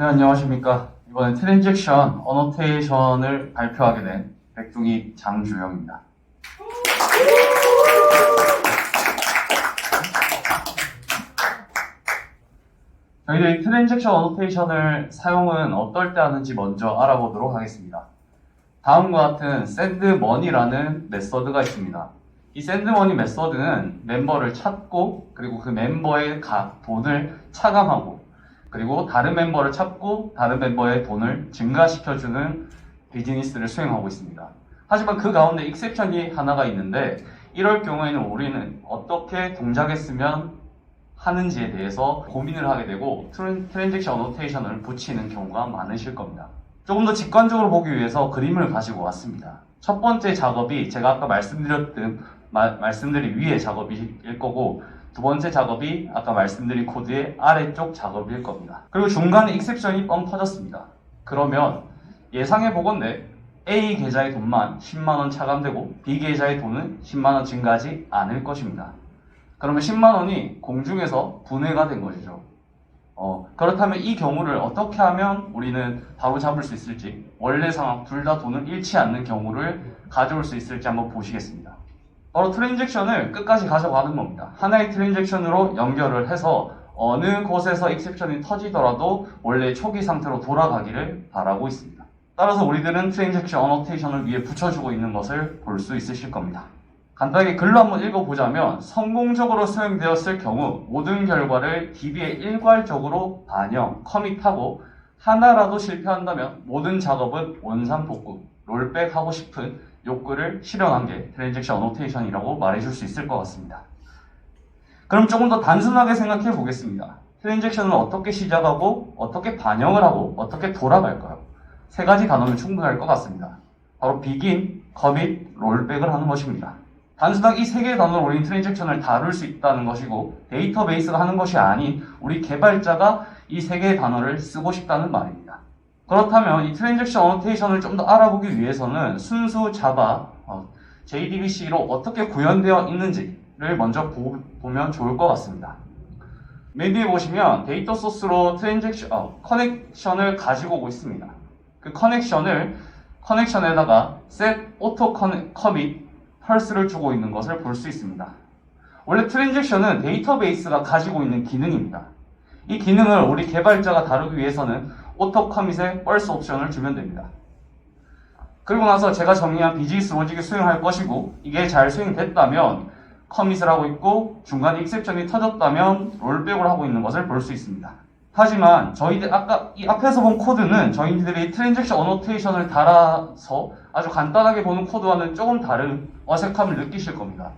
네, 안녕하십니까. 이번에 트랜잭션 어노테이션을 발표하게 된 백둥이 장주영입니다. 저희들이 트랜잭션 어노테이션을 사용은 어떨 때 하는지 먼저 알아보도록 하겠습니다. 다음과 같은 샌드머니라는 메서드가 있습니다. 이 샌드머니 메서드는 멤버를 찾고 그리고 그 멤버의 돈을 차감하고 그리고 다른 멤버를 찾고 다른 멤버의 돈을 증가시켜주는 비즈니스를 수행하고 있습니다. 하지만 그 가운데 익셉션이 하나가 있는데 이럴 경우에는 우리는 어떻게 동작했으면 하는지에 대해서 고민을 하게 되고 트랜잭션 어노테이션을 붙이는 경우가 많으실 겁니다. 조금 더 직관적으로 보기 위해서 그림을 가지고 왔습니다. 첫 번째 작업이 제가 아까 말씀드린 위의 작업일 거고 두 번째 작업이 아까 말씀드린 코드의 아래쪽 작업일 겁니다. 그리고 중간에 익셉션이 뻥 터졌습니다. 그러면 예상해 보건대 A 계좌의 돈만 10만원 차감되고 B 계좌의 돈은 10만원 증가하지 않을 것입니다. 그러면 10만원이 공중에서 분해가 된 것이죠. 그렇다면 이 경우를 어떻게 하면 우리는 바로 잡을 수 있을지, 원래 상황 둘 다 돈을 잃지 않는 경우를 가져올 수 있을지 한번 보시겠습니다. 바로 트랜잭션을 끝까지 가져가는 겁니다. 하나의 트랜잭션으로 연결을 해서 어느 곳에서 익셉션이 터지더라도 원래 초기 상태로 돌아가기를 바라고 있습니다. 따라서 우리들은 트랜잭션 어노테이션을 위에 붙여주고 있는 것을 볼 수 있으실 겁니다. 간단하게 글로 한번 읽어보자면 성공적으로 수행되었을 경우 모든 결과를 DB에 일괄적으로 반영, 커밋하고 하나라도 실패한다면 모든 작업은 원상복구, 롤백하고 싶은 욕구를 실현한 게 트랜잭션 어노테이션이라고 말해줄 수 있을 것 같습니다. 그럼 조금 더 단순하게 생각해 보겠습니다. 트랜잭션은 어떻게 시작하고 어떻게 반영을 하고 어떻게 돌아갈까요? 세 가지 단어면 충분할 것 같습니다. 바로 begin, commit, rollback을 하는 것입니다. 단순하게 이 세 개의 단어로 우리는 트랜잭션을 다룰 수 있다는 것이고 데이터베이스가 하는 것이 아닌 우리 개발자가 이 세 개의 단어를 쓰고 싶다는 말입니다. 그렇다면 이 트랜잭션 어노테이션을 좀 더 알아보기 위해서는 순수 자바, JDBC로 어떻게 구현되어 있는지를 먼저 보면 좋을 것 같습니다. 맨 뒤에 보시면 데이터 소스로 커넥션을 가지고 오고 있습니다. 그 커넥션에다가 set auto commit 펄스를 주고 있는 것을 볼 수 있습니다. 원래 트랜잭션은 데이터베이스가 가지고 있는 기능입니다. 이 기능을 우리 개발자가 다루기 위해서는 오토 커밋에 펄스 옵션을 주면 됩니다. 그리고 나서 제가 정리한 비즈니스 로직을 수행할 것이고 이게 잘 수행됐다면 커밋을 하고 있고 중간에 익셉션이 터졌다면 롤백을 하고 있는 것을 볼 수 있습니다. 하지만 저희들 아까 이 앞에서 본 코드는 저희들이 트랜잭션 어노테이션을 달아서 아주 간단하게 보는 코드와는 조금 다른 어색함을 느끼실 겁니다.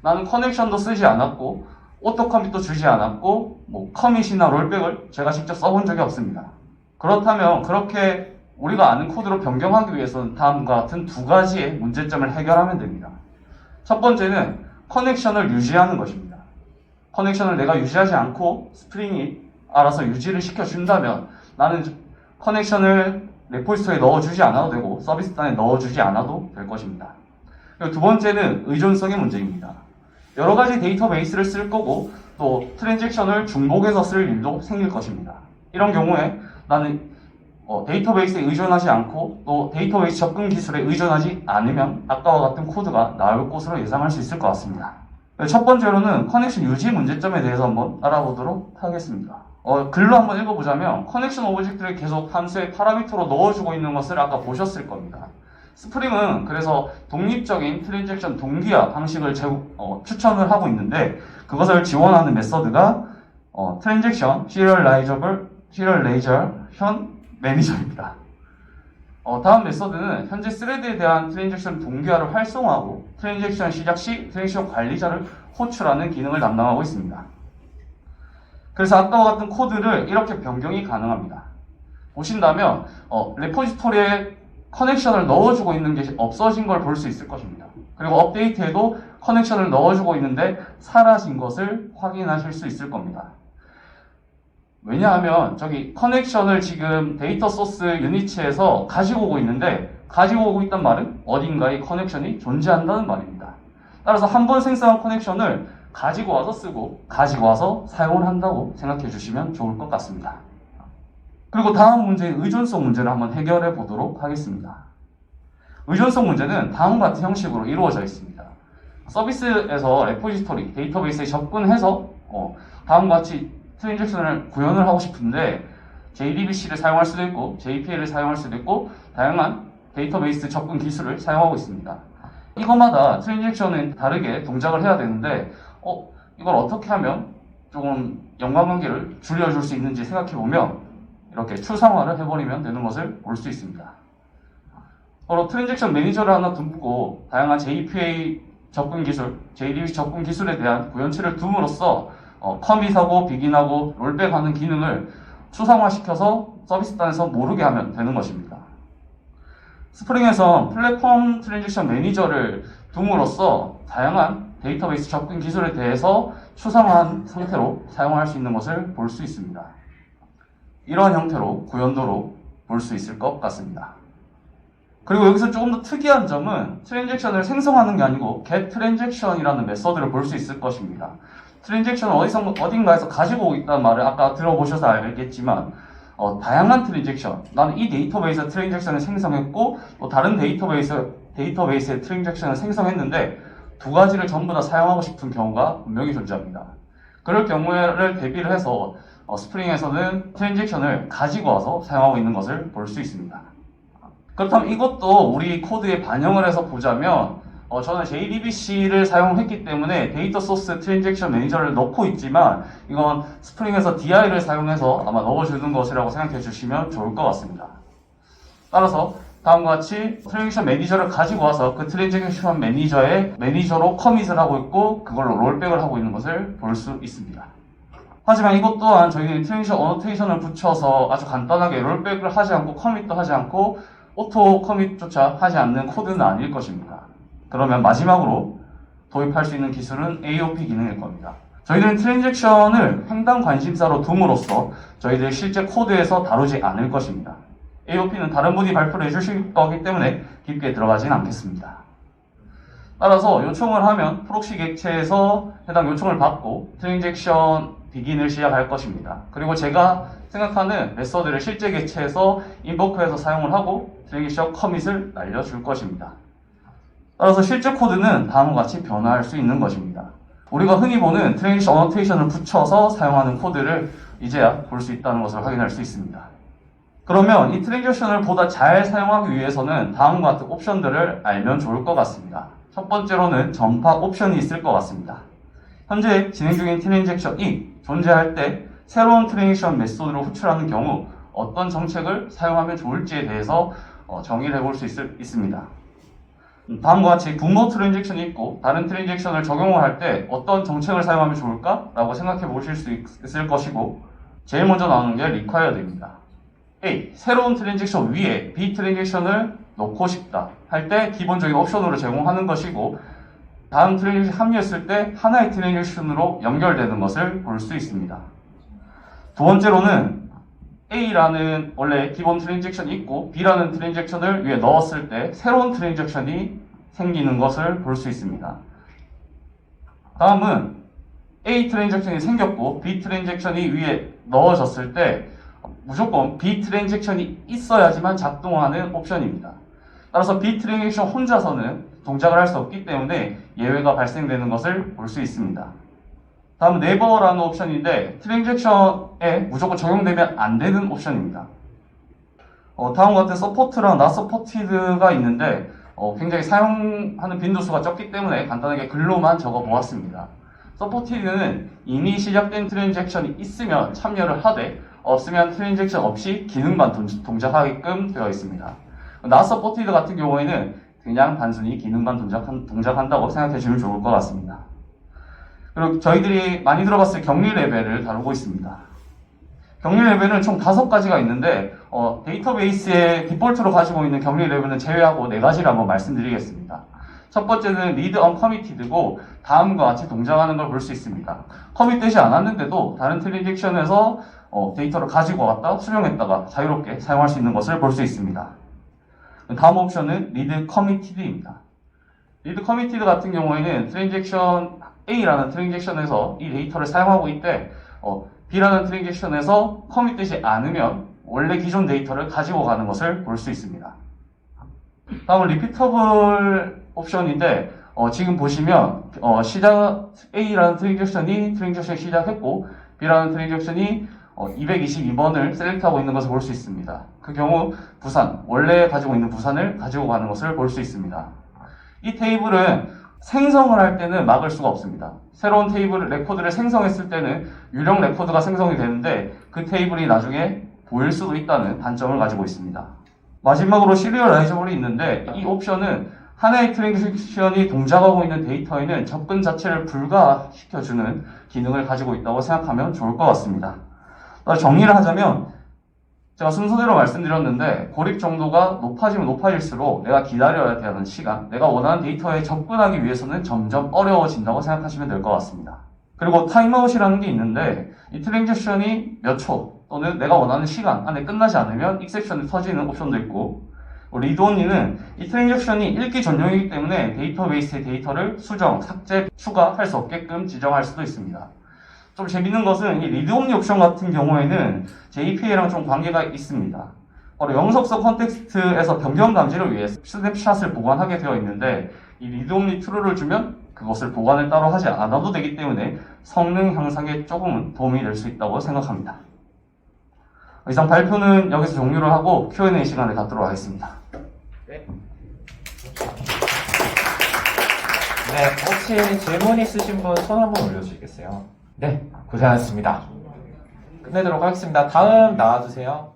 나는 커넥션도 쓰지 않았고 오토 커밋도 주지 않았고 커밋이나 롤백을 제가 직접 써본 적이 없습니다. 그렇다면 그렇게 우리가 아는 코드로 변경하기 위해서는 다음과 같은 두 가지의 문제점을 해결하면 됩니다. 첫 번째는 커넥션을 유지하는 것입니다. 커넥션을 내가 유지하지 않고 스프링이 알아서 유지를 시켜준다면 나는 커넥션을 레포지토리에 넣어주지 않아도 되고 서비스단에 넣어주지 않아도 될 것입니다. 그리고 두 번째는 의존성의 문제입니다. 여러 가지 데이터베이스를 쓸 거고 또 트랜잭션을 중복해서 쓸 일도 생길 것입니다. 이런 경우에 나는 데이터베이스에 의존하지 않고 또 데이터베이스 접근 기술에 의존하지 않으면 아까와 같은 코드가 나올 것으로 예상할 수 있을 것 같습니다. 첫 번째로는 커넥션 유지 문제점에 대해서 한번 알아보도록 하겠습니다. 글로 한번 읽어보자면 커넥션 오브젝트를 계속 함수의 파라미터로 넣어주고 있는 것을 아까 보셨을 겁니다. 스프링은 그래서 독립적인 트랜잭션 동기화 방식을 추천을 하고 있는데 그것을 지원하는 메서드가 트랜잭션 시리얼레이션 매니저입니다. 다음 메서드는 현재 스레드에 대한 트랜잭션 동기화를 활성화하고 트랜잭션 시작 시 트랜잭션 관리자를 호출하는 기능을 담당하고 있습니다. 그래서 아까와 같은 코드를 이렇게 변경이 가능합니다. 보신다면 레포지토리에 커넥션을 넣어주고 있는 게 없어진 걸 볼 수 있을 것입니다. 그리고 업데이트에도 커넥션을 넣어주고 있는데 사라진 것을 확인하실 수 있을 겁니다. 왜냐하면 저기 커넥션을 지금 데이터 소스 유니츠에서 가지고 오고 있는데 가지고 오고 있단 말은 어딘가에 커넥션이 존재한다는 말입니다. 따라서 한 번 생성한 커넥션을 가지고 와서 쓰고 가지고 와서 사용을 한다고 생각해 주시면 좋을 것 같습니다. 그리고 다음 문제의 의존성 문제를 한번 해결해 보도록 하겠습니다. 의존성 문제는 다음과 같은 형식으로 이루어져 있습니다. 서비스에서 레포지토리, 데이터베이스에 접근해서 다음과 같이 트랜잭션을 구현을 하고 싶은데 JDBC를 사용할 수도 있고 JPL을 사용할 수도 있고 다양한 데이터베이스 접근 기술을 사용하고 있습니다. 이것마다 트랜잭션은 다르게 동작을 해야 되는데 이걸 어떻게 하면 조금 연관관계를 줄여줄 수 있는지 생각해보면 이렇게 추상화를 해버리면 되는 것을 볼 수 있습니다. 바로 트랜잭션 매니저를 하나 두고 다양한 JPA 접근 기술, JDBC 접근 기술에 대한 구현체를 둠으로써 커밋하고 비긴하고 롤백하는 기능을 추상화시켜서 서비스 단에서 모르게 하면 되는 것입니다. 스프링에서 플랫폼 트랜잭션 매니저를 둠으로써 다양한 데이터베이스 접근 기술에 대해서 추상화한 상태로 사용할 수 있는 것을 볼 수 있습니다. 이러한 형태로 구현도로 볼 수 있을 것 같습니다. 그리고 여기서 조금 더 특이한 점은 트랜잭션을 생성하는 게 아니고 getTransaction이라는 메서드를 볼 수 있을 것입니다. 트랜잭션을 어딘가에서 가지고 있다는 말을 아까 들어보셔서 알겠지만 다양한 트랜잭션, 나는 이 데이터베이스 트랜잭션을 생성했고 또 다른 데이터베이스의 트랜잭션을 생성했는데 두 가지를 전부 다 사용하고 싶은 경우가 분명히 존재합니다. 그럴 경우를 대비를 해서 스프링에서는 트랜잭션을 가지고 와서 사용하고 있는 것을 볼 수 있습니다. 그렇다면 이것도 우리 코드에 반영을 해서 보자면 저는 JDBC를 사용했기 때문에 데이터 소스 트랜잭션 매니저를 넣고 있지만 이건 스프링에서 DI를 사용해서 아마 넣어주는 것이라고 생각해 주시면 좋을 것 같습니다. 따라서 다음과 같이 트랜잭션 매니저를 가지고 와서 그 트랜잭션 매니저로 커밋을 하고 있고 그걸로 롤백을 하고 있는 것을 볼 수 있습니다. 하지만 이것 또한 저희는 트랜잭션 어노테이션을 붙여서 아주 간단하게 롤백을 하지 않고 커밋도 하지 않고 오토 커밋조차 하지 않는 코드는 아닐 것입니다. 그러면 마지막으로 도입할 수 있는 기술은 AOP 기능일 겁니다. 저희들은 트랜잭션을 횡단 관심사로 둠으로써 저희들 실제 코드에서 다루지 않을 것입니다. AOP는 다른 분이 발표를 해주실 거기 때문에 깊게 들어가진 않겠습니다. 따라서 요청을 하면 프록시 객체에서 해당 요청을 받고 트랜잭션 비긴을 시작할 것입니다. 그리고 제가 생각하는 메서드를 실제 객체에서 인보크해서 사용을 하고 트랜잭션 커밋을 날려줄 것입니다. 따라서 실제 코드는 다음과 같이 변화할 수 있는 것입니다. 우리가 흔히 보는 트랜잭션 어노테이션을 붙여서 사용하는 코드를 이제야 볼 수 있다는 것을 확인할 수 있습니다. 그러면 이 트랜잭션을 보다 잘 사용하기 위해서는 다음과 같은 옵션들을 알면 좋을 것 같습니다. 첫 번째로는 전파 옵션이 있을 것 같습니다. 현재 진행 중인 트랜잭션이 존재할 때 새로운 트랜잭션 메소드를 호출하는 경우 어떤 정책을 사용하면 좋을지에 대해서 정의를 해볼 수 있습니다. 다음과 같이 분모 트랜잭션이 있고 다른 트랜잭션을 적용을 할 때 어떤 정책을 사용하면 좋을까? 라고 생각해 보실 수 있을 것이고 제일 먼저 나오는 게 required입니다. A. 새로운 트랜잭션 위에 B 트랜잭션을 넣고 싶다 할 때 기본적인 옵션으로 제공하는 것이고 다음 트랜잭션 합류했을 때 하나의 트랜잭션으로 연결되는 것을 볼 수 있습니다. 두 번째로는 A라는 원래 기본 트랜잭션이 있고 B라는 트랜잭션을 위에 넣었을 때 새로운 트랜잭션이 생기는 것을 볼 수 있습니다. 다음은 A 트랜잭션이 생겼고 B 트랜잭션이 위에 넣어졌을 때 무조건 B 트랜잭션이 있어야지만 작동하는 옵션입니다. 따라서 B 트랜잭션 혼자서는 동작을 할 수 없기 때문에 예외가 발생되는 것을 볼 수 있습니다. 다음은 네버라는 옵션인데 트랜잭션에 무조건 적용되면 안 되는 옵션입니다. 다음과 같은 서포트랑 not supported가 있는데 굉장히 사용하는 빈도수가 적기 때문에 간단하게 글로만 적어 보았습니다. supported는 이미 시작된 트랜잭션이 있으면 참여를 하되 없으면 트랜잭션 없이 기능만 동작하게끔 되어 있습니다. not supported 같은 경우에는 그냥 단순히 기능만 동작한다고 생각해 주면 좋을 것 같습니다. 그리고 저희들이 많이 들어봤을 격리 레벨을 다루고 있습니다. 격리 레벨은 총 5가지가 있는데 데이터베이스에 디폴트로 가지고 있는 격리 레벨은 제외하고 4가지를 한번 말씀드리겠습니다. 첫 번째는 read uncommitted고 다음과 같이 동작하는 걸 볼 수 있습니다. 커밋되지 않았는데도 다른 트랜잭션에서 데이터를 가지고 왔다 수령했다가 자유롭게 사용할 수 있는 것을 볼 수 있습니다. 다음 옵션은 read committed입니다. read committed 같은 경우에는 트랜잭션 A라는 트랜잭션에서 이 데이터를 사용하고 있대 B라는 트랜잭션에서 커밋되지 않으면 원래 기존 데이터를 가지고 가는 것을 볼 수 있습니다. 다음은 리피터블 옵션인데 지금 보시면 시작 A라는 트랜잭션이 시작했고 B라는 트랜잭션이 222번을 셀렉트하고 있는 것을 볼 수 있습니다. 그 경우 부산, 원래 가지고 있는 부산을 가지고 가는 것을 볼 수 있습니다. 이 테이블은 생성을 할 때는 막을 수가 없습니다. 새로운 테이블 레코드를 생성했을 때는 유령 레코드가 생성이 되는데 그 테이블이 나중에 보일 수도 있다는 단점을 가지고 있습니다. 마지막으로 시리얼라이저블이 있는데 이 옵션은 하나의 트랜잭션이 동작하고 있는 데이터에는 접근 자체를 불가시켜주는 기능을 가지고 있다고 생각하면 좋을 것 같습니다. 정리를 하자면 제가 순서대로 말씀드렸는데 고립 정도가 높아지면 높아질수록 내가 기다려야 되는 시간, 내가 원하는 데이터에 접근하기 위해서는 점점 어려워진다고 생각하시면 될 것 같습니다. 그리고 타임아웃이라는 게 있는데 이 트랜잭션이 몇 초 또는 내가 원하는 시간 안에 끝나지 않으면 익셉션이 터지는 옵션도 있고 리드온리는 이 트랜잭션이 읽기 전용이기 때문에 데이터베이스의 데이터를 수정, 삭제, 추가할 수 없게끔 지정할 수도 있습니다. 좀 재밌는 것은 이 리드온리 옵션 같은 경우에는 JPA랑 좀 관계가 있습니다. 바로 영속성 컨텍스트에서 변경 감지를 위해 스냅샷을 보관하게 되어 있는데 이 리드온리 true를 주면 그것을 보관을 따로 하지 않아도 되기 때문에 성능 향상에 조금은 도움이 될 수 있다고 생각합니다. 이상 발표는 여기서 종료를 하고 Q&A 시간을 갖도록 하겠습니다. 네, 혹시 질문 있으신 분 손 한번 올려주시겠어요? 네, 고생하셨습니다. 끝내도록 하겠습니다. 다음 나와주세요.